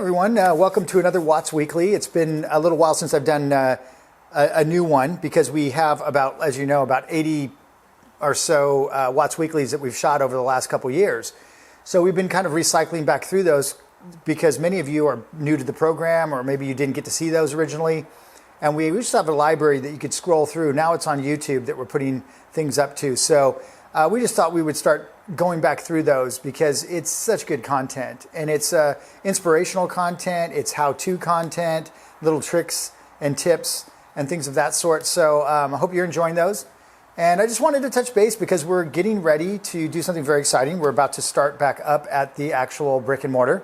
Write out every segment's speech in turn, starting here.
everyone. Welcome to another Watts Weekly. It's been a little while since I've done a new one because we have about, as you know, about 80 or so Watts Weeklies that we've shot over the last couple years. So we've been kind of recycling back through those because many of you are new to the program, or maybe you didn't get to see those originally. And we used to have a library that you could scroll through. Now it's on YouTube that we're putting things up to. So we just thought we would start going back through those because it's such good content, and it's inspirational content, it's how-to content, little tricks and tips and things of that sort. So I hope you're enjoying those. And I just wanted to touch base because we're getting ready to do something very exciting. We're about to start back up at the actual brick and mortar.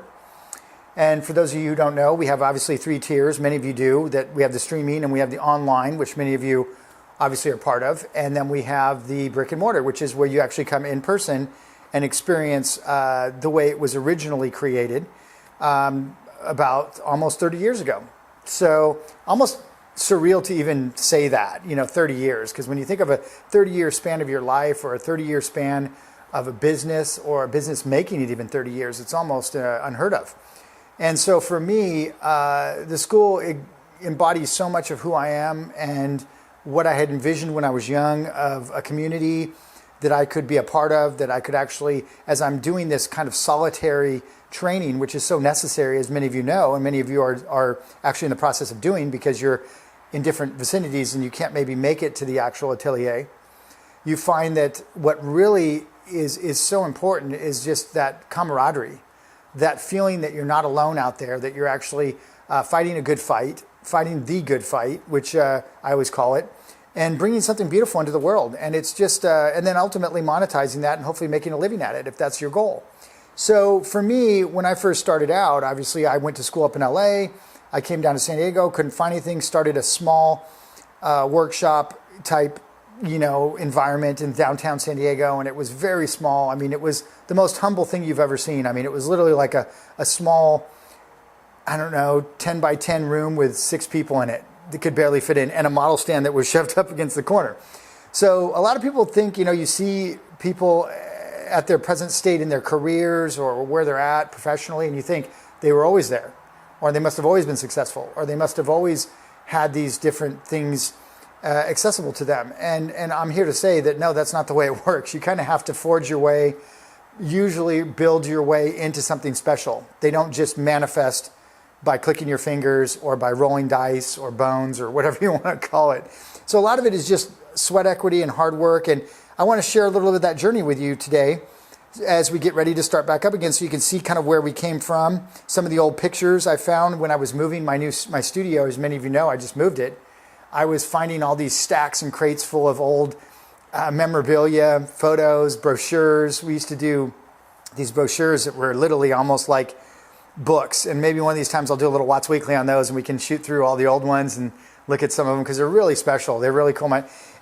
And for those of you who don't know, we have obviously 3 tiers. Many of you do. That we have the streaming and we have the online, which many of you obviously are part of. And then we have the brick and mortar, which is where you actually come in person and experience the way it was originally created about almost 30 years ago. So almost surreal to even say that, 30 years. Because when you think of a 30-year span of your life, or a 30-year span of a business, or a business making it even 30 years, it's almost unheard of. And so for me, the school embodies so much of who I am and what I had envisioned when I was young, of a community that I could be a part of, that I could actually, as I'm doing this kind of solitary training, which is so necessary, as many of you know, and many of you are actually in the process of doing because you're in different vicinities and you can't maybe make it to the actual atelier. You find that what really is so important is just that camaraderie, that feeling that you're not alone out there, that you're actually fighting a good fight, fighting the good fight, which I always call it, and bringing something beautiful into the world. And it's just, and then ultimately monetizing that and hopefully making a living at it if that's your goal. So for me, when I first started out, obviously I went to school up in LA. I came down to San Diego, couldn't find anything, started a small workshop type, environment in downtown San Diego. And it was very small. I mean, it was the most humble thing you've ever seen. I mean, it was literally like a small, 10 by 10 room with 6 people in it that could barely fit in, and a model stand that was shoved up against the corner. So a lot of people think, you see people at their present state in their careers or where they're at professionally, and you think they were always there, or they must have always been successful, or they must have always had these different things accessible to them. And I'm here to say that no, that's not the way it works. You kind of have to forge your way, usually build your way into something special. They don't just manifest by clicking your fingers or by rolling dice or bones or whatever you want to call it. So a lot of it is just sweat equity and hard work. And I want to share a little bit of that journey with you today as we get ready to start back up again, so you can see kind of where we came from. Some of the old pictures I found when I was moving my studio. As many of you know, I just moved it. I was finding all these stacks and crates full of old memorabilia, photos, brochures. We used to do these brochures that were literally almost like books, and maybe one of these times I'll do a little Watts Weekly on those, and we can shoot through all the old ones and look at some of them because they're really special. They're really cool.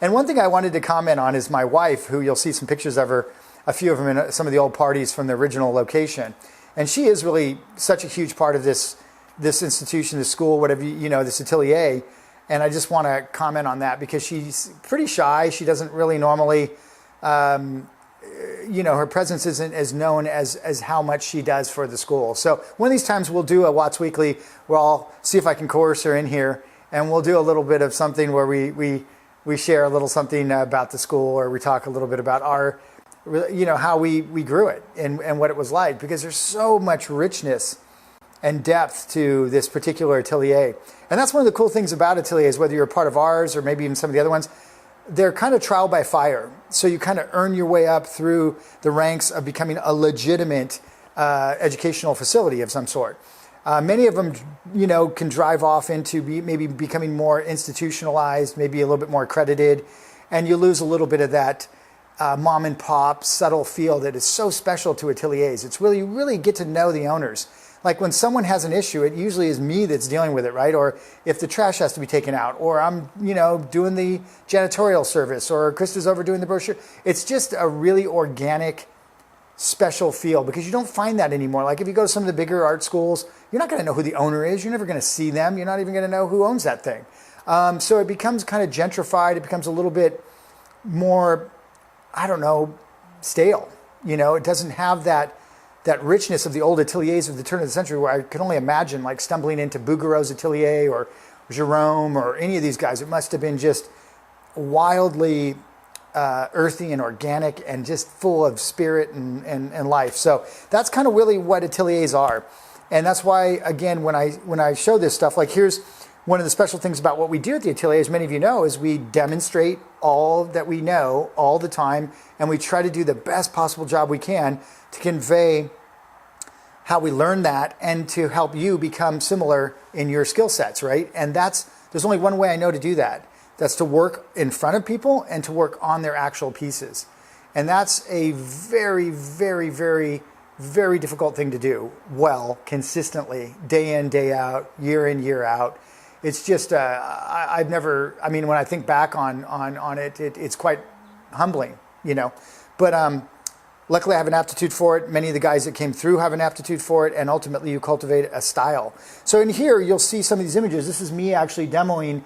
And one thing I wanted to comment on is my wife, who you'll see some pictures of her, a few of them in some of the old parties from the original location. And she is really such a huge part of this institution, this school, whatever, this atelier. And I just want to comment on that because she's pretty shy. She doesn't really normally, her presence isn't as known as how much she does for the school. So one of these times we'll do a Watts Weekly where I'll see if I can coerce her in here, and we'll do a little bit of something where we share a little something about the school, or we talk a little bit about our, how we grew it and what it was like, because there's so much richness and depth to this particular atelier. And that's one of the cool things about ateliers, whether you're a part of ours or maybe even some of the other ones. They're kind of trial by fire. So you kind of earn your way up through the ranks of becoming a legitimate educational facility of some sort. Many of them, can drive off into maybe becoming more institutionalized, maybe a little bit more accredited, and you lose a little bit of that mom and pop subtle feel that is so special to ateliers. It's really, you really get to know the owners. Like when someone has an issue, it usually is me that's dealing with it, right? Or if the trash has to be taken out, or I'm, doing the janitorial service, or Krista's over doing the brochure. It's just a really organic, special feel, because you don't find that anymore. Like if you go to some of the bigger art schools, you're not going to know who the owner is. You're never going to see them. You're not even going to know who owns that thing. So it becomes kind of gentrified. It becomes a little bit more, stale. It doesn't have that that richness of the old ateliers of the turn of the century, where I could only imagine like stumbling into Bouguereau's atelier or Jerome or any of these guys. It must have been just wildly earthy and organic and just full of spirit and life. So that's kind of really what ateliers are. And that's why, again, when I show this stuff, like here's one of the special things about what we do at the Atelier, as many of you know, is we demonstrate all that we know all the time, and we try to do the best possible job we can to convey how we learn that and to help you become similar in your skill sets, right? And there's only one way I know to do that. That's to work in front of people and to work on their actual pieces. And that's a very, very, very, very difficult thing to do well, consistently, day in, day out, year in, year out. It's just, when I think back on it, it's quite humbling, you know. But luckily I have an aptitude for it. Many of the guys that came through have an aptitude for it, and ultimately you cultivate a style. So in here, you'll see some of these images. This is me actually demoing,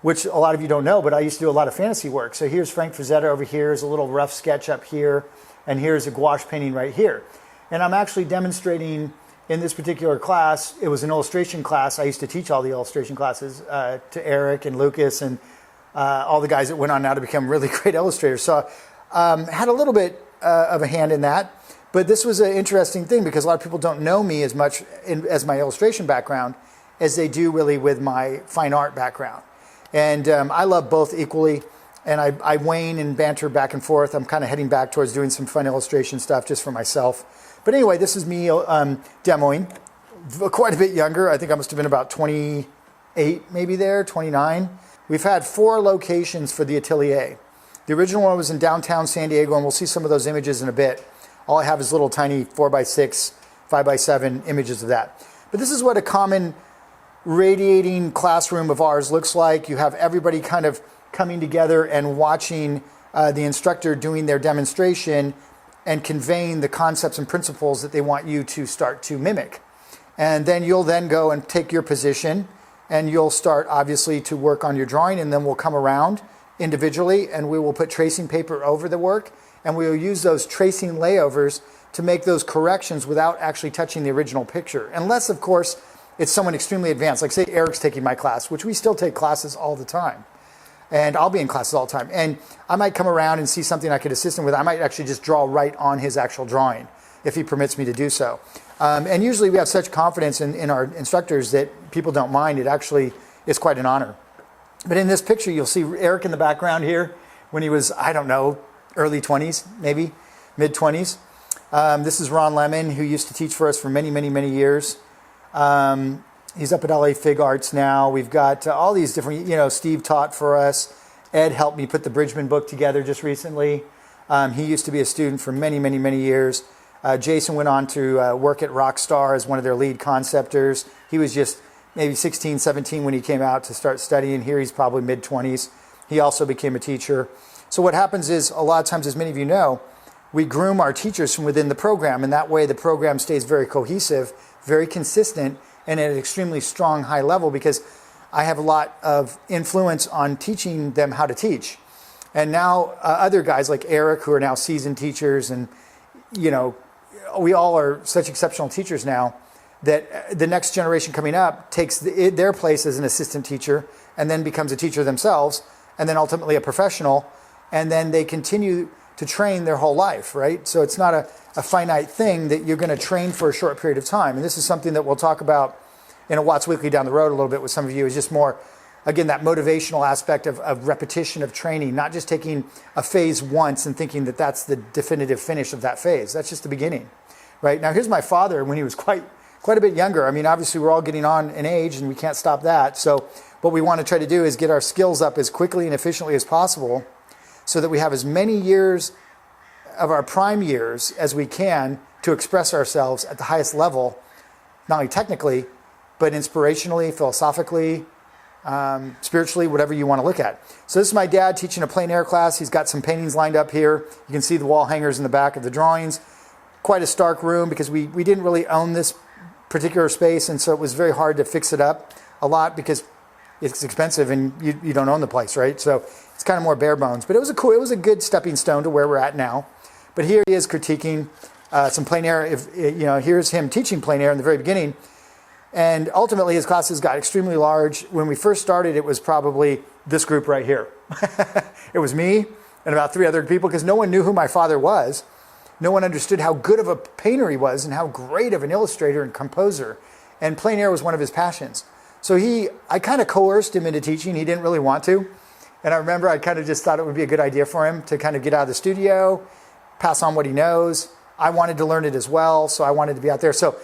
which a lot of you don't know, but I used to do a lot of fantasy work. So here's Frank Frazetta over here. Here's a little rough sketch up here, and here's a gouache painting right here. And I'm actually demonstrating in this particular class. It was an illustration class. I used to teach all the illustration classes to Eric and Lucas and all the guys that went on now to become really great illustrators. So had a little bit of a hand in that. But this was an interesting thing because a lot of people don't know me as much as my illustration background as they do really with my fine art background. And I love both equally. And I wane and banter back and forth. I'm kind of heading back towards doing some fun illustration stuff just for myself. But anyway, this is me demoing, quite a bit younger. I think I must have been about 28, maybe there, 29. We've had 4 locations for the Atelier. The original one was in downtown San Diego, and we'll see some of those images in a bit. All I have is little tiny 4x6, 5x7 images of that. But this is what a common radiating classroom of ours looks like. You have everybody kind of coming together and watching the instructor doing their demonstration and conveying the concepts and principles that they want you to start to mimic. And then you'll then go and take your position, and you'll start obviously to work on your drawing, and then we'll come around individually and we will put tracing paper over the work, and we will use those tracing layovers to make those corrections without actually touching the original picture. Unless, of course, it's someone extremely advanced, like say Eric's taking my class, which we still take classes all the time. And I'll be in classes all the time. And I might come around and see something I could assist him with. I might actually just draw right on his actual drawing, if he permits me to do so. And usually we have such confidence in our instructors that people don't mind. It actually is quite an honor. But in this picture, you'll see Eric in the background here when he was, I don't know, early 20s, maybe, mid-20s. This is Ron Lemon, who used to teach for us for many, many, many years. He's up at LA Fig Arts now. We've got all these different, Steve taught for us. Ed helped me put the Bridgman book together just recently. He used to be a student for many, many, many years. Jason went on to work at Rockstar as one of their lead conceptors. He was just maybe 16, 17 when he came out to start studying. Here he's probably mid-20s. He also became a teacher. So what happens is, a lot of times, as many of you know, we groom our teachers from within the program, and that way the program stays very cohesive, very consistent, and at an extremely strong, high level, because I have a lot of influence on teaching them how to teach. And now other guys like Eric, who are now seasoned teachers, and we all are such exceptional teachers now that the next generation coming up takes their place as an assistant teacher and then becomes a teacher themselves, and then ultimately a professional, and then they continue to train their whole life, right? So it's not a finite thing that you're going to train for a short period of time. And this is something that we'll talk about in a Watts Weekly down the road a little bit with some of you, is just more, again, that motivational aspect of repetition of training, not just taking a phase once and thinking that that's the definitive finish of that phase. That's just the beginning, right? Now, here's my father when he was quite a bit younger. I mean, obviously, we're all getting on in age, and we can't stop that. So what we want to try to do is get our skills up as quickly and efficiently as possible so that we have as many years of our prime years as we can to express ourselves at the highest level, not only technically, but inspirationally, philosophically, spiritually, whatever you want to look at. So this is my dad teaching a plein air class. He's got some paintings lined up here. You can see the wall hangers in the back of the drawings. Quite a stark room because we didn't really own this particular space, and so it was very hard to fix it up a lot because it's expensive and you don't own the place, right? So it's kind of more bare bones. But it was a good stepping stone to where we're at now. But here he is critiquing some plein air. Here's him teaching plein air in the very beginning. And ultimately, his classes got extremely large. When we first started, it was probably this group right here. It was me and about 3 other people, because no one knew who my father was. No one understood how good of a painter he was and how great of an illustrator and composer. And plein air was one of his passions. So I kind of coerced him into teaching. He didn't really want to. And I remember I kind of just thought it would be a good idea for him to kind of get out of the studio, pass on what he knows. I wanted to learn it as well, so I wanted to be out there. So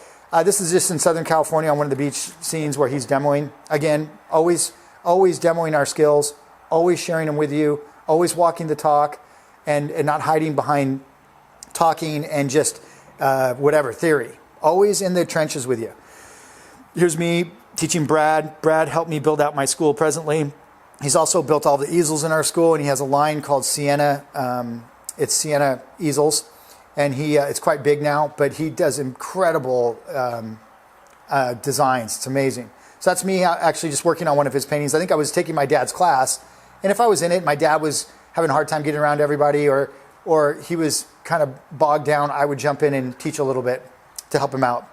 this is just in Southern California on one of the beach scenes where he's demoing. Again, always demoing our skills, always sharing them with you, always walking the talk, and not hiding behind talking and just whatever theory. Always in the trenches with you. Here's me teaching Brad. Brad helped me build out my school presently. He's also built all the easels in our school, and he has a line called Sienna. It's Sienna easels, and it's quite big now, but he does incredible designs. It's amazing. So that's me actually just working on one of his paintings. I think I was taking my dad's class, and if I was in it, my dad was having a hard time getting around to everybody, or he was kind of bogged down, I would jump in and teach a little bit to help him out.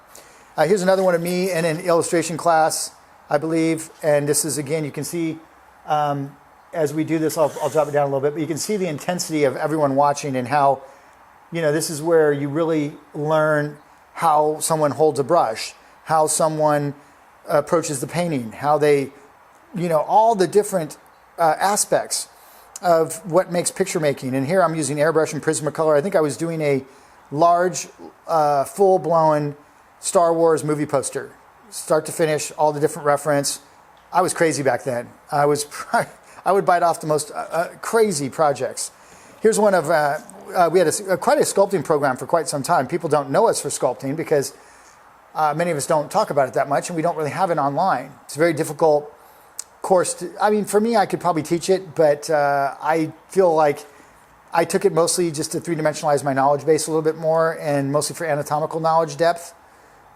Here's another one of me in an illustration class, I believe, and this is, again, you can see, as we do this, I'll drop it down a little bit, but you can see the intensity of everyone watching and how, this is where you really learn how someone holds a brush, how someone approaches the painting, how they, all the different aspects of what makes picture making. And here I'm using airbrush and Prismacolor. I think I was doing a large, full-blown Star Wars movie poster, start to finish, all the different reference. I was crazy back then. I would bite off the most crazy projects. Here's one of, we had quite a sculpting program for quite some time. People don't know us for sculpting because many of us don't talk about it that much, and we don't really have it online. It's a very difficult course. For me, I could probably teach it, but I feel like I took it mostly just to three-dimensionalize my knowledge base a little bit more, and mostly for anatomical knowledge depth.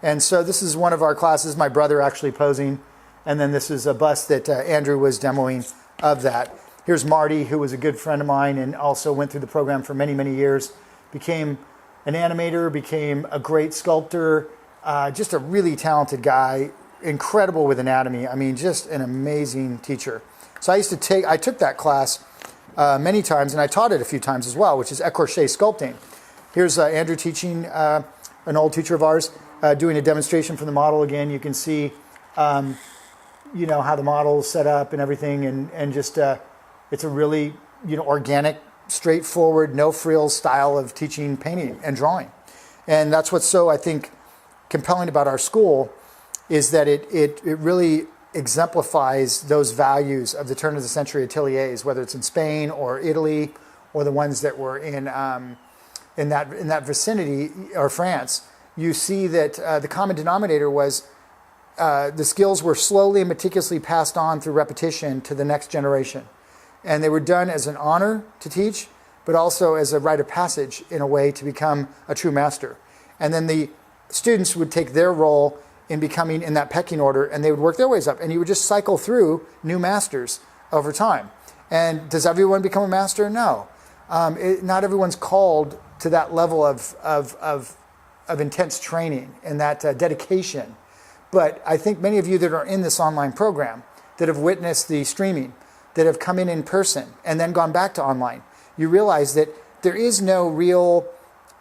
And so this is one of our classes, my brother actually posing. And then this is a bust that Andrew was demoing of that. Here's Marty, who was a good friend of mine and also went through the program for many, many years. Became an animator, became a great sculptor, just a really talented guy, incredible with anatomy. Just an amazing teacher. So I took that class many times, and I taught it a few times as well, which is écorché sculpting. Here's Andrew teaching, an old teacher of ours, doing a demonstration from the model again. You can see how the model is set up and everything, and just it's a really organic, straightforward, no frills style of teaching painting and drawing. And that's what's so, I think, compelling about our school, is that it really exemplifies those values of the turn of the century ateliers, whether it's in Spain or Italy or the ones that were in that vicinity, or France. You see that the common denominator was the skills were slowly and meticulously passed on through repetition to the next generation. And they were done as an honor to teach, but also as a rite of passage in a way to become a true master. And then the students would take their role in becoming in that pecking order, and they would work their ways up. And you would just cycle through new masters over time. And does everyone become a master? No. Not everyone's called to that level of intense training and that dedication. But I think many of you that are in this online program, that have witnessed the streaming, that have come in person and then gone back to online, you realize that there is no real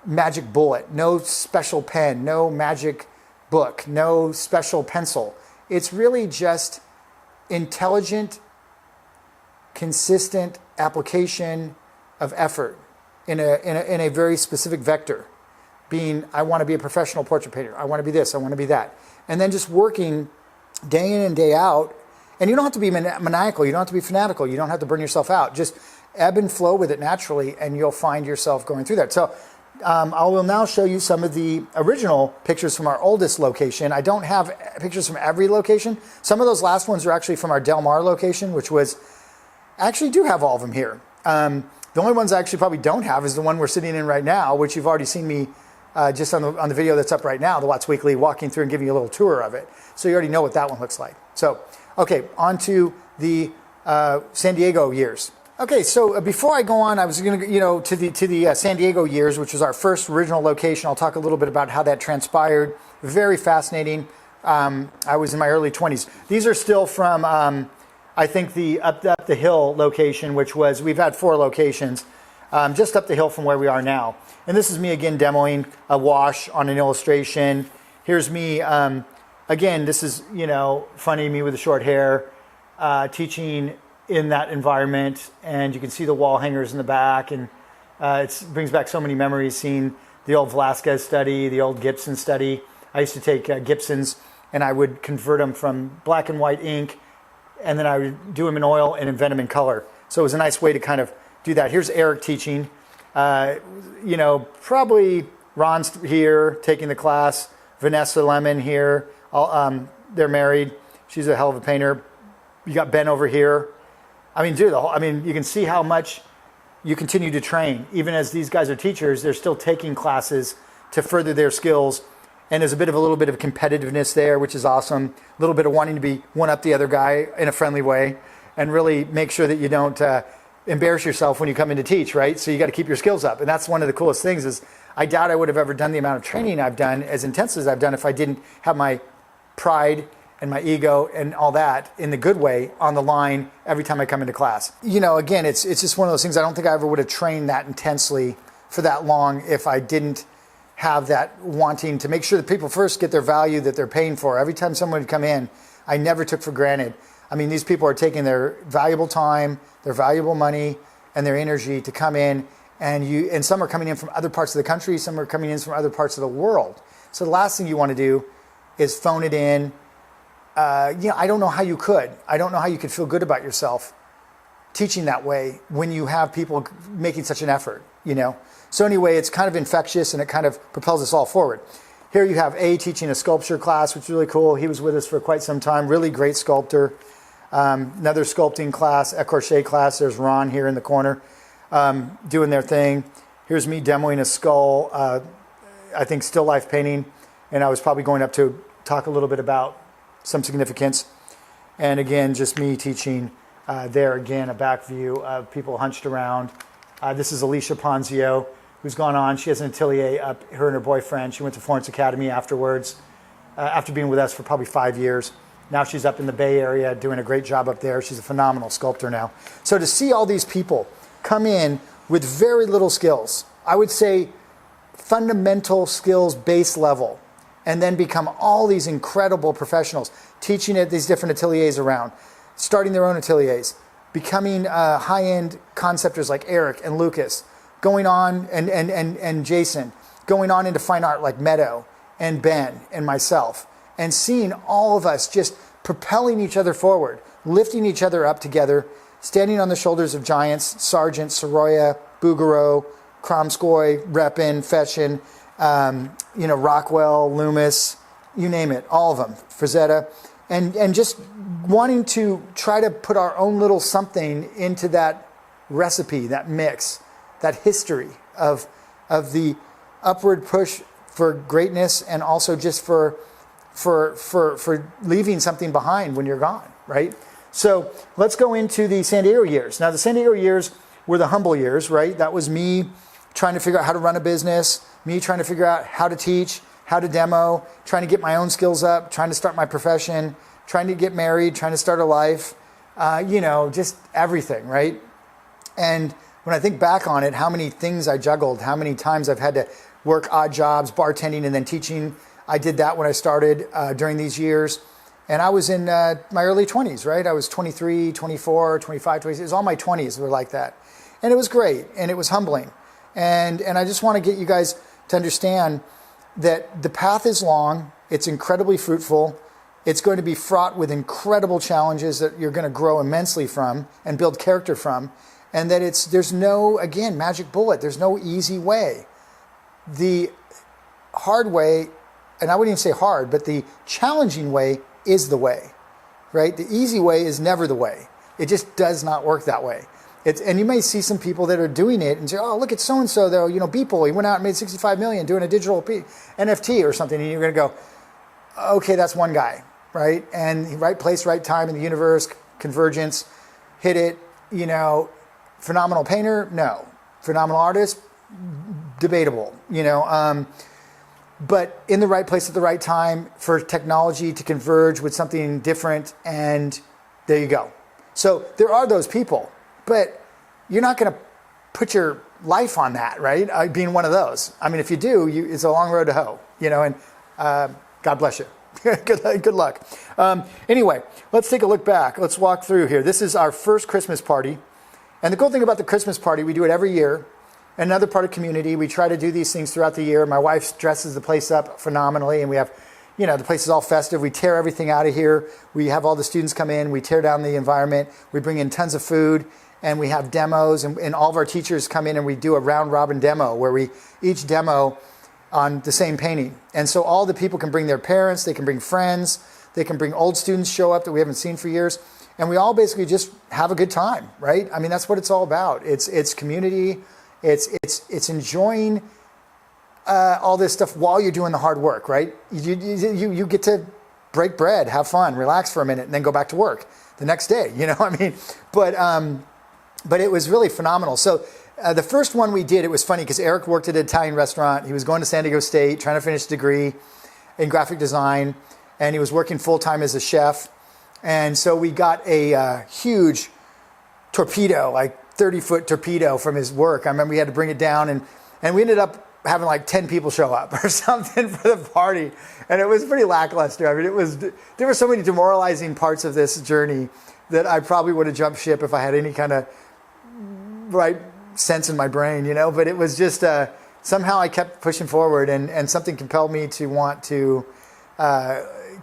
magic bullet, no special pen, no magic book, no special pencil. It's really just intelligent, consistent application of effort in a very specific vector. Being, I want to be a professional portrait painter. I want to be this. I want to be that. And then just working day in and day out. And you don't have to be maniacal. You don't have to be fanatical. You don't have to burn yourself out. Just ebb and flow with it naturally, and you'll find yourself going through that. So I will now show you some of the original pictures from our oldest location. I don't have pictures from every location. Some of those last ones are actually from our Del Mar location, which was, I actually do have all of them here. The only ones I actually probably don't have is the one we're sitting in right now, which you've already seen me just on the video that's up right now, the Watts Weekly, walking through and giving you a little tour of it. So you already know what that one looks like. So, okay, on to the San Diego years. Okay, so before I go on, I was going to, to the San Diego years, which was our first original location. I'll talk a little bit about how that transpired. Very fascinating. I was in my early 20s. These are still from, I think, the up the hill location, which was, we've had 4 locations, just up the hill from where we are now. And this is me again demoing a wash on an illustration. Here's me, again, this is, funny, me with the short hair, teaching in that environment, and you can see the wall hangers in the back, and it brings back so many memories, seeing the old Velasquez study, the old Gibson study. I used to take Gibsons, and I would convert them from black and white ink, and then I would do them in oil and invent them in color. So it was a nice way to kind of do that. Here's Eric teaching. Probably Ron's here taking the class, Vanessa Lemon here. They're married. She's a hell of a painter. You got Ben over here. I mean, dude, you can see how much you continue to train. Even as these guys are teachers, they're still taking classes to further their skills. And there's a little bit of competitiveness there, which is awesome. A little bit of wanting to be one up the other guy in a friendly way, and really make sure that you don't embarrass yourself when you come in to teach, right? So you got to keep your skills up. And that's one of the coolest things is I doubt I would have ever done the amount of training I've done as intense as I've done if I didn't have my pride and my ego and all that in the good way on the line every time I come into class. Again, it's just one of those things. I don't think I ever would have trained that intensely for that long if I didn't have that wanting to make sure that people first get their value that they're paying for. Every time someone would come in, I never took for granted. I mean, these people are taking their valuable time, their valuable money, and their energy to come in, and some are coming in from other parts of the country, some are coming in from other parts of the world. So the last thing you want to do is phone it in. I don't know how you could. I don't know how you could feel good about yourself teaching that way when you have people making such an effort, So anyway, it's kind of infectious, and it kind of propels us all forward. Here you have A teaching a sculpture class, which is really cool. He was with us for quite some time. Really great sculptor. Another sculpting class, écorché class. There's Ron here in the corner doing their thing. Here's me demoing a skull, I think still life painting. And I was probably going up to talk a little bit about some significance. And again, just me teaching there again, a back view of people hunched around. This is Alicia Ponzio, who's gone on. She has an atelier up, her and her boyfriend. She went to Florence Academy afterwards, after being with us for probably 5 years. Now she's up in the Bay Area doing a great job up there. She's a phenomenal sculptor now. So to see all these people come in with very little skills, I would say fundamental skills, base level, and then become all these incredible professionals, teaching at these different ateliers around, starting their own ateliers, becoming high-end conceptors like Eric and Lucas, going on, and Jason, going on into fine art like Meadow and Ben and myself, and seeing all of us just propelling each other forward, lifting each other up together, standing on the shoulders of giants, Sargent, Soroya, Bouguereau, Kromskoy, Repin, Fetchin, Rockwell, Loomis, you name it, all of them, Frazetta, and just wanting to try to put our own little something into that recipe, that mix, that history of the upward push for greatness, and also just for leaving something behind when you're gone, right? So let's go into the San Diego years. Now, the San Diego years were the humble years, right? That was me trying to figure out how to run a business, me trying to figure out how to teach, how to demo, trying to get my own skills up, trying to start my profession, trying to get married, trying to start a life, just everything, right? And when I think back on it, how many things I juggled, how many times I've had to work odd jobs, bartending and then teaching. I did that when I started during these years. And I was in my early 20s, right? I was 23, 24, 25, 26. It was all my 20s were like that. And it was great, and it was humbling. And I just want to get you guys to understand that the path is long, it's incredibly fruitful, it's going to be fraught with incredible challenges that you're going to grow immensely from and build character from, and that there's no, again, magic bullet, there's no easy way. The hard way, and I wouldn't even say hard, but the challenging way is the way, right? The easy way is never the way. It just does not work that way. And you may see some people that are doing it and say, oh, look at so-and-so though, Beeple, he went out and made 65 million doing a digital NFT or something. And you're going to go, okay, that's one guy, right? And right place, right time in the universe, convergence, hit it, Phenomenal painter? No. Phenomenal artist? Debatable, but in the right place at the right time for technology to converge with something different, and there you go. So there are those people, but you're not going to put your life on that, right? Being one of those. I mean, if you do, it's a long road to hoe, and God bless you. Good luck. Anyway, let's take a look back. Let's walk through here. This is our first Christmas party. And the cool thing about the Christmas party, we do it every year. Another part of community. We try to do these things throughout the year. My wife dresses the place up phenomenally, and we have, the place is all festive. We tear everything out of here. We have all the students come in. We tear down the environment. We bring in tons of food, and we have demos, and all of our teachers come in, and we do a round robin demo where we each demo on the same painting. And so all the people can bring their parents, they can bring friends, they can bring old students show up that we haven't seen for years, and we all basically just have a good time, right? I mean, that's what it's all about. It's community. It's enjoying all this stuff while you're doing the hard work, right? You get to break bread, have fun, relax for a minute, and then go back to work the next day. But it was really phenomenal. So the first one we did, it was funny because Eric worked at an Italian restaurant. He was going to San Diego State, trying to finish a degree in graphic design, and he was working full time as a chef. And so we got a huge torpedo, like 30-foot torpedo from his work. I remember we had to bring it down, and we ended up having like 10 people show up or something for the party. And it was pretty lackluster. I mean, there were so many demoralizing parts of this journey that I probably would have jumped ship if I had any kind of right sense in my brain, but it was just, somehow I kept pushing forward, and something compelled me to want to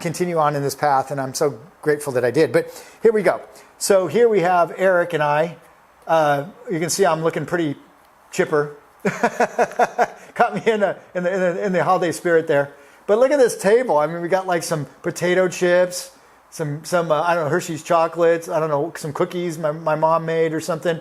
continue on in this path. And I'm so grateful that I did. But here we go. So here we have Eric and I. You can see I'm looking pretty chipper. Caught me in the holiday spirit there. But look at this table. I mean, we got like some potato chips, some I don't know, Hershey's chocolates. I don't know, some cookies my mom made or something.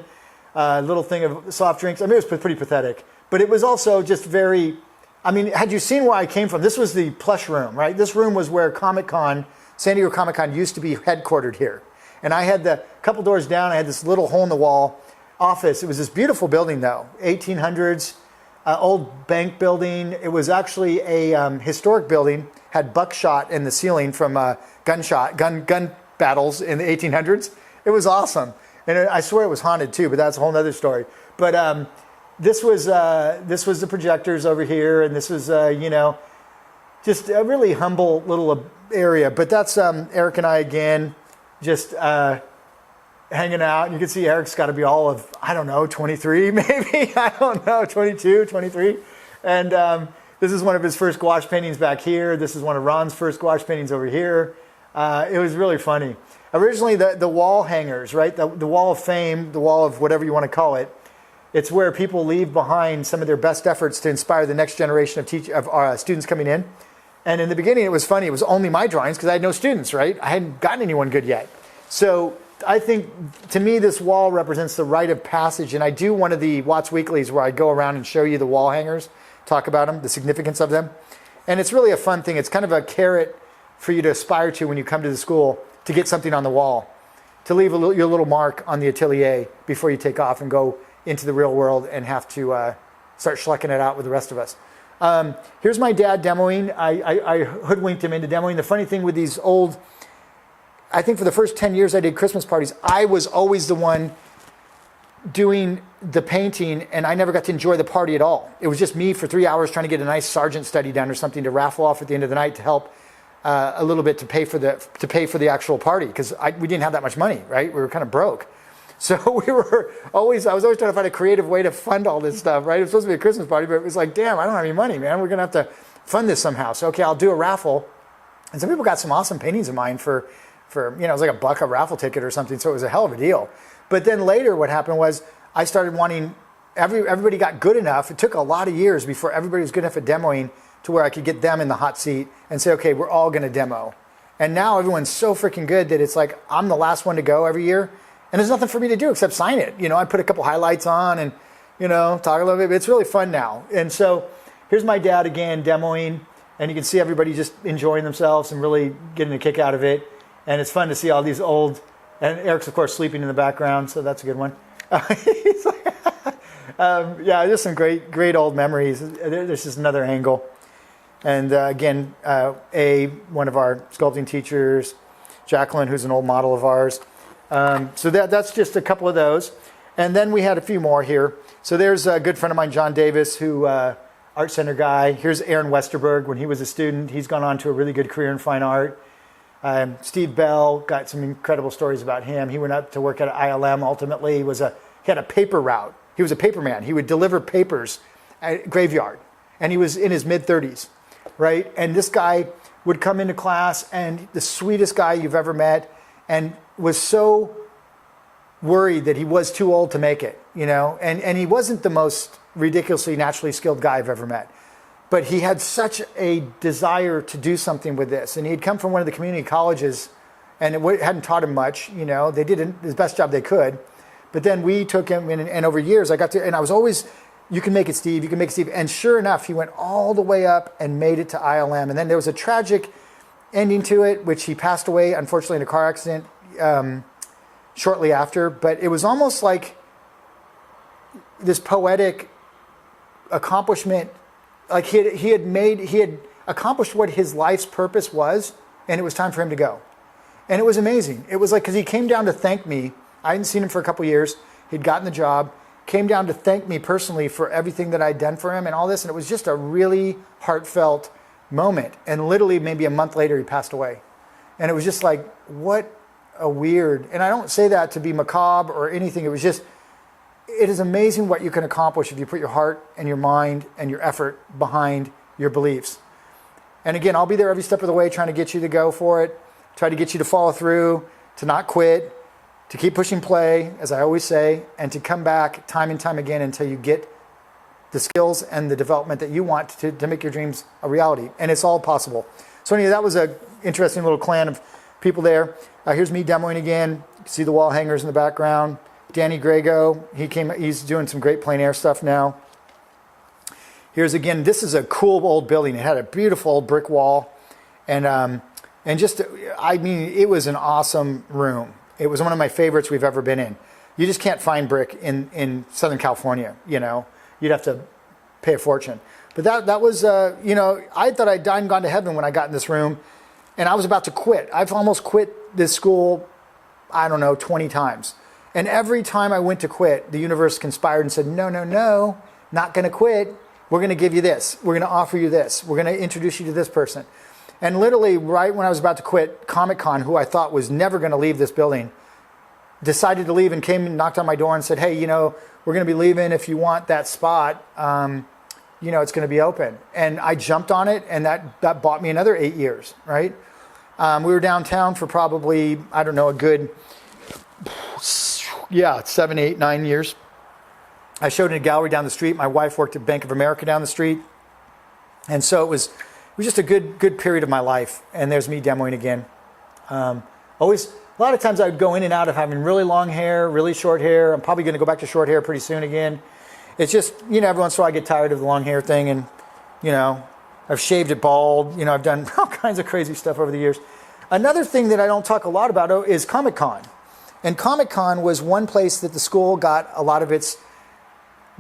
A little thing of soft drinks. I mean, it was pretty pathetic. But it was also just very. I mean, had you seen where I came from? This was the plush room, right? This room was where Comic-Con, San Diego Comic-Con used to be headquartered here. And I had the couple doors down, I had this little hole in the wall office. It was this beautiful building though, 1800s, old bank building. It was actually a historic building, had buckshot in the ceiling from gun battles in the 1800s. It was awesome. And I swear it was haunted too, but that's a whole nother story. But this was the projectors over here, and this was, just a really humble little area. But that's Eric and I again, just hanging out. You can see Eric's got to be all of, I don't know, 23 maybe. I don't know, 22, 23. And this is one of his first gouache paintings back here. This is one of Ron's first gouache paintings over here. It was really funny. Originally, the wall hangers, right? The wall of fame, the wall of whatever you want to call it. It's where people leave behind some of their best efforts to inspire the next generation of students coming in. And in the beginning, it was funny. It was only my drawings because I had no students, right? I hadn't gotten anyone good yet. So I think, to me, this wall represents the rite of passage. And I do one of the Watts Weeklies where I go around and show you the wall hangers, talk about them, the significance of them. And it's really a fun thing. It's kind of a carrot for you to aspire to when you come to the school, to get something on the wall, to leave your little mark on the atelier before you take off and go into the real world and have to start schlecking it out with the rest of us. Here's my dad demoing. I hoodwinked him into demoing. The funny thing with these old, I think for the first 10 years I did Christmas parties, I was always the one doing the painting, and I never got to enjoy the party at all. It was just me for 3 hours trying to get a nice sergeant study done or something to raffle off at the end of the night to help a little bit to pay for the actual party, because we didn't have that much money, right? We were kind of broke. So I was always trying to find a creative way to fund all this stuff, right? It was supposed to be a Christmas party, but it was like, damn, I don't have any money, man. We're going to have to fund this somehow. So, okay, I'll do a raffle. And some people got some awesome paintings of mine for it was like $1 a raffle ticket or something. So it was a hell of a deal. But then later what happened was I started wanting, everybody got good enough. It took a lot of years before everybody was good enough at demoing to where I could get them in the hot seat and say, okay, we're all going to demo. And now everyone's so freaking good that it's like I'm the last one to go every year. And there's nothing for me to do except sign it. I put a couple highlights on and, talk a little bit. It's really fun now. And so here's my dad again demoing, and you can see everybody just enjoying themselves and really getting a kick out of it. And it's fun to see all these old, and Eric's of course sleeping in the background, so that's a good one. He's like, yeah, just some great old memories. There's just another angle. And again, one of our sculpting teachers, Jacqueline, who's an old model of ours. So that's just a couple of those. And then we had a few more here. So there's a good friend of mine, John Davis, who art center guy. Here's Aaron Westerberg when he was a student. He's gone on to a really good career in fine art. Steve Bell, got some incredible stories about him. He went up to work at ILM ultimately. He had a paper route. He was a paper man. He would deliver papers at graveyard. And he was in his mid-30s, right? And this guy would come into class, and the sweetest guy you've ever met, and was so worried that he was too old to make it, you know? And he wasn't the most ridiculously naturally skilled guy I've ever met. But he had such a desire to do something with this. And he'd come from one of the community colleges, and it hadn't taught him much, you know. They did the best job they could. But then we took him, and over years and I was always, you can make it, Steve, you can make it, Steve. And sure enough, he went all the way up and made it to ILM. And then there was a tragic ending to it, which he passed away, unfortunately, in a car accident shortly after. But it was almost like this poetic accomplishment. Like he had accomplished what his life's purpose was, and it was time for him to go. And it was amazing. It was like, because he came down to thank me. I hadn't seen him for a couple of years. He'd gotten the job, came down to thank me personally for everything that I'd done for him and all this. And it was just a really heartfelt moment. And literally maybe a month later, he passed away. And it was just like, what a weird, and I don't say that to be macabre or anything. It was just, it is amazing what you can accomplish if you put your heart and your mind and your effort behind your beliefs. And again, I'll be there every step of the way trying to get you to go for it, try to get you to follow through, to not quit, to keep pushing play, as I always say, and to come back time and time again until you get the skills and the development that you want to make your dreams a reality. And it's all possible. So anyway, that was an interesting little clan of people there. Here's me demoing again. You can see the wall hangers in the background. Danny Grego, he's doing some great plein air stuff now. Here's again, this is a cool old building. It had a beautiful old brick wall. And just, I mean, it was an awesome room. It was one of my favorites we've ever been in. You just can't find brick in Southern California, you know. You'd have to pay a fortune. But that was, you know, I thought I'd died and gone to heaven when I got in this room. And I was about to quit. I've almost quit this school, I don't know, 20 times. And every time I went to quit, the universe conspired and said, no, not going to quit. We're going to give you this. We're going to offer you this. We're going to introduce you to this person. And literally right when I was about to quit, Comic-Con, who I thought was never going to leave this building, decided to leave and came and knocked on my door and said, hey, you know, we're going to be leaving. If you want that spot, you know, it's going to be open. And I jumped on it, and that bought me another 8 years, right? We were downtown for probably, I don't know, a good, 7, 8, 9 years. I showed in a gallery down the street. My wife worked at Bank of America down the street. And so it was just a good period of my life. And there's me demoing again. Always, a lot of times I would go in and out of having really long hair, really short hair. I'm probably going to go back to short hair pretty soon again. It's just, you know, every once in a while I get tired of the long hair thing. And, you know, I've shaved it bald. You know, I've done all kinds of crazy stuff over the years. Another thing that I don't talk a lot about is Comic-Con. And Comic-Con was one place that the school got a lot of its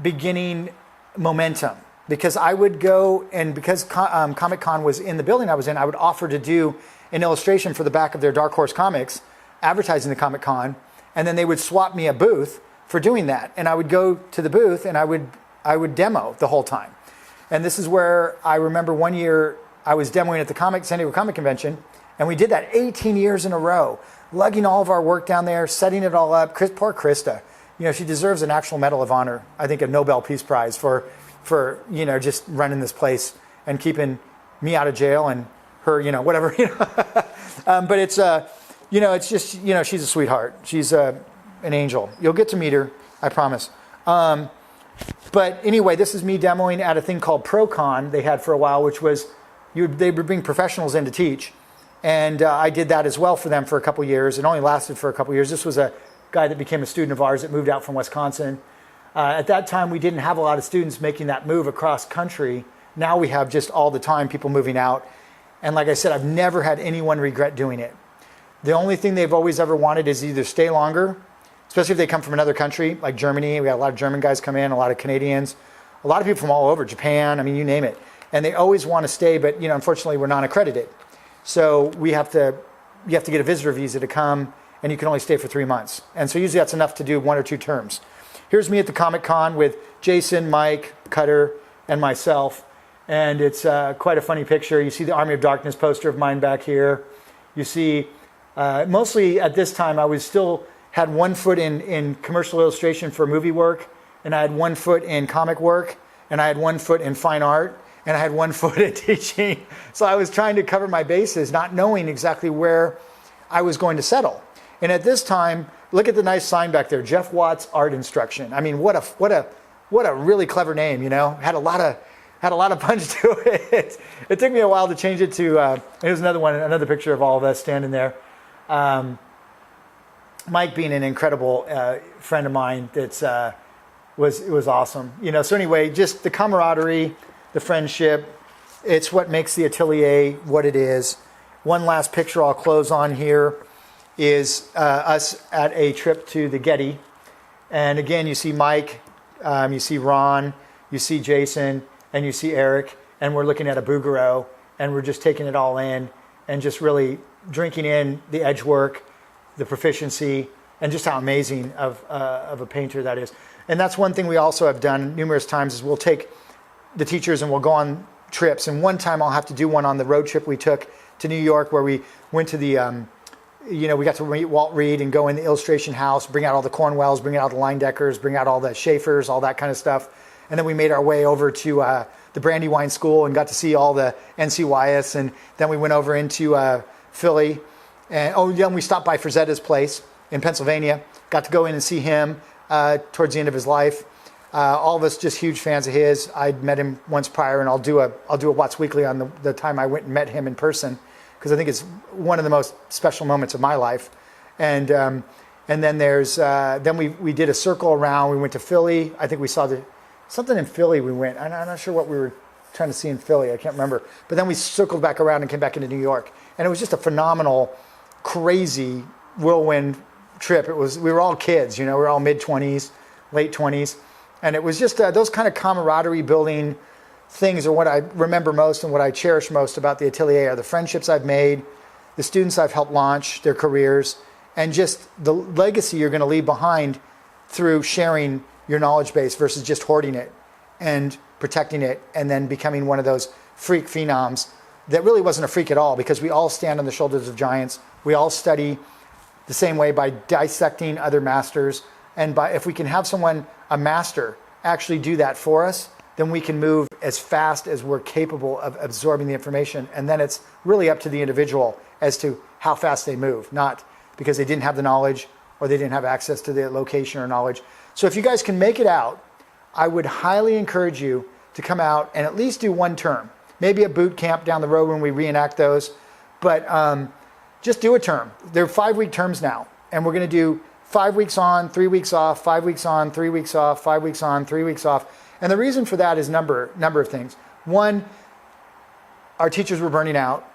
beginning momentum. Because I would go, and because Comic-Con was in the building I was in, I would offer to do an illustration for the back of their Dark Horse comics, advertising the Comic-Con, and then they would swap me a booth for doing that. And I would go to the booth and I would demo the whole time. And this is where I remember one year I was demoing at the San Diego Comic Convention, and we did that 18 years in a row, lugging all of our work down there, setting it all up. Poor Krista, you know, she deserves an actual Medal of Honor, I think a Nobel Peace Prize for you know, just running this place and keeping me out of jail and her, you know, whatever, you know. But it's, you know, it's just, you know, she's a sweetheart. She's an angel. You'll get to meet her, I promise. But anyway, this is me demoing at a thing called ProCon they had for a while, which was, they would bring professionals in to teach. And I did that as well for them for a couple years. It only lasted for a couple years. This was a guy that became a student of ours that moved out from Wisconsin. At that time, we didn't have a lot of students making that move across country. Now we have just all the time people moving out. And like I said, I've never had anyone regret doing it. The only thing they've always ever wanted is either stay longer, especially if they come from another country like Germany. We got a lot of German guys come in, a lot of Canadians, a lot of people from all over, Japan, I mean, you name it. And they always want to stay, but unfortunately we're non-accredited. So you have to get a visitor visa to come, and you can only stay for 3 months. And so usually that's enough to do 1 or 2 terms. Here's me at the Comic-Con with Jason, Mike, Cutter, and myself. And it's quite a funny picture. You see the Army of Darkness poster of mine back here. You see, mostly at this time, I was still had 1 foot in commercial illustration for movie work, and I had 1 foot in comic work, and I had 1 foot in fine art, and I had 1 foot in teaching. So I was trying to cover my bases, not knowing exactly where I was going to settle. And at this time, look at the nice sign back there, Jeff Watts Art Instruction. I mean, what a really clever name, Had a lot of punch to it. It took me a while to change it to. Here's another picture of all of us standing there. Mike being an incredible friend of mine, it was awesome. So anyway, just the camaraderie, the friendship, it's what makes the Atelier what it is. One last picture I'll close on here is us at a trip to the Getty. And again, you see Mike, you see Ron, you see Jason, and you see Eric, and we're looking at a Bouguereau, and we're just taking it all in and just really drinking in the edge work, the proficiency, and just how amazing of a painter that is. And that's one thing we also have done numerous times is we'll take the teachers and we'll go on trips. And one time I'll have to do one on the road trip we took to New York where we went to the, we got to meet Walt Reed and go in the illustration house, bring out all the Cornwells, bring out the Leindeckers, bring out all the Schaefers, all that kind of stuff. And then we made our way over to the Brandywine School and got to see all the NCYS. And then we went over into Philly. And we stopped by Frazetta's place in Pennsylvania. Got to go in and see him towards the end of his life. All of us just huge fans of his. I'd met him once prior, and I'll do a Watts Weekly on the time I went and met him in person, because I think it's one of the most special moments of my life. And then there's then we did a circle around. We went to Philly. I think we saw something in Philly. We went. I'm not sure what we were trying to see in Philly. I can't remember. But then we circled back around and came back into New York, and it was just a phenomenal, crazy whirlwind trip. We were all kids. We were all mid-20s, late 20s. And it was just those kind of camaraderie building things are what I remember most and what I cherish most about the Atelier are the friendships I've made, the students I've helped launch their careers, and just the legacy you're going to leave behind through sharing your knowledge base versus just hoarding it and protecting it and then becoming one of those freak phenoms that really wasn't a freak at all, because we all stand on the shoulders of giants. We all study the same way by dissecting other masters. And if we can have someone, a master, actually do that for us, then we can move as fast as we're capable of absorbing the information. And then it's really up to the individual as to how fast they move, not because they didn't have the knowledge or they didn't have access to the location or knowledge. So if you guys can make it out, I would highly encourage you to come out and at least do 1 term. Maybe a boot camp down the road when we reenact those. But just do a term. They're 5-week terms now. And we're going to do 5 weeks on, 3 weeks off, 5 weeks on, 3 weeks off, 5 weeks on, 3 weeks off. And the reason for that is number of things. One, our teachers were burning out.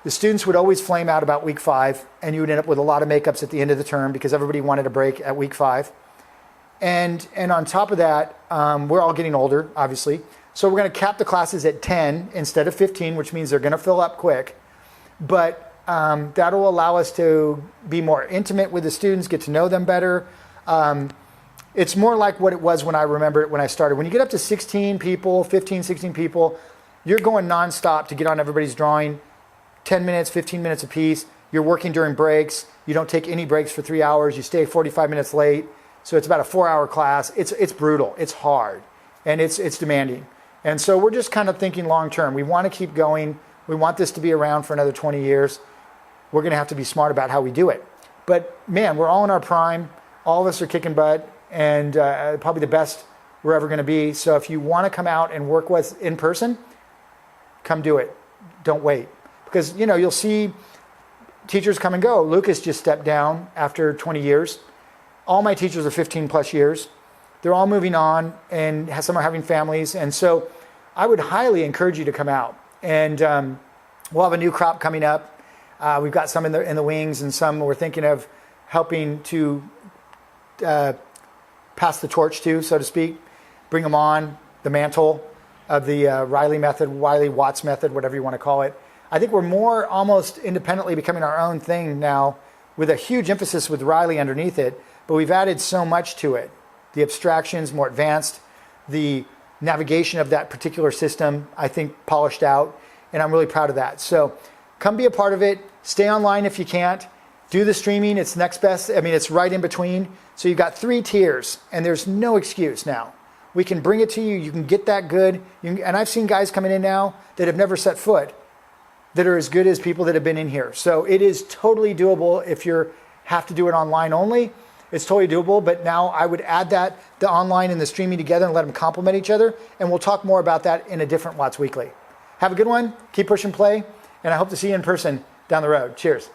The students would always flame out about week 5, and you would end up with a lot of makeups at the end of the term because everybody wanted a break at week 5. And on top of that, we're all getting older, obviously. So we're going to cap the classes at 10 instead of 15, which means they're going to fill up quick. But that'll allow us to be more intimate with the students, get to know them better. It's more like what it was when I remember it when I started. When you get up to 16 people, 15, 16 people, you're going nonstop to get on everybody's drawing, 10 minutes, 15 minutes apiece. You're working during breaks. You don't take any breaks for 3 hours. You stay 45 minutes late. So it's about a 4-hour class. It's brutal. It's hard. And it's demanding. And so we're just kind of thinking long term. We want to keep going. We want this to be around for another 20 years. We're going to have to be smart about how we do it. But man, we're all in our prime. All of us are kicking butt, and probably the best we're ever going to be. So if you want to come out and work with us in person, come do it. Don't wait. Because, you'll see teachers come and go. Lucas just stepped down after 20 years. All my teachers are 15 plus years. They're all moving on, and some are having families. And so I would highly encourage you to come out. And we'll have a new crop coming up. We've got some in the wings, and some we're thinking of helping to pass the torch to, so to speak, bring them on the mantle of the Riley method, Wiley-Watts method, whatever you want to call it. I think we're more almost independently becoming our own thing now, with a huge emphasis with Riley underneath it, but we've added so much to it. The abstractions, more advanced, the navigation of that particular system, I think, polished out, and I'm really proud of that. So come be a part of it. Stay online if you can't. Do the streaming. It's next best. I mean, it's right in between. So you've got 3 tiers, and there's no excuse now. We can bring it to you. You can get that good. And I've seen guys coming in now that have never set foot that are as good as people that have been in here. So it is totally doable if you have to do it online only. It's totally doable, but now I would add that, the online and the streaming together, and let them complement each other. And we'll talk more about that in a different Watts Weekly. Have a good one. Keep pushing play. And I hope to see you in person down the road. Cheers.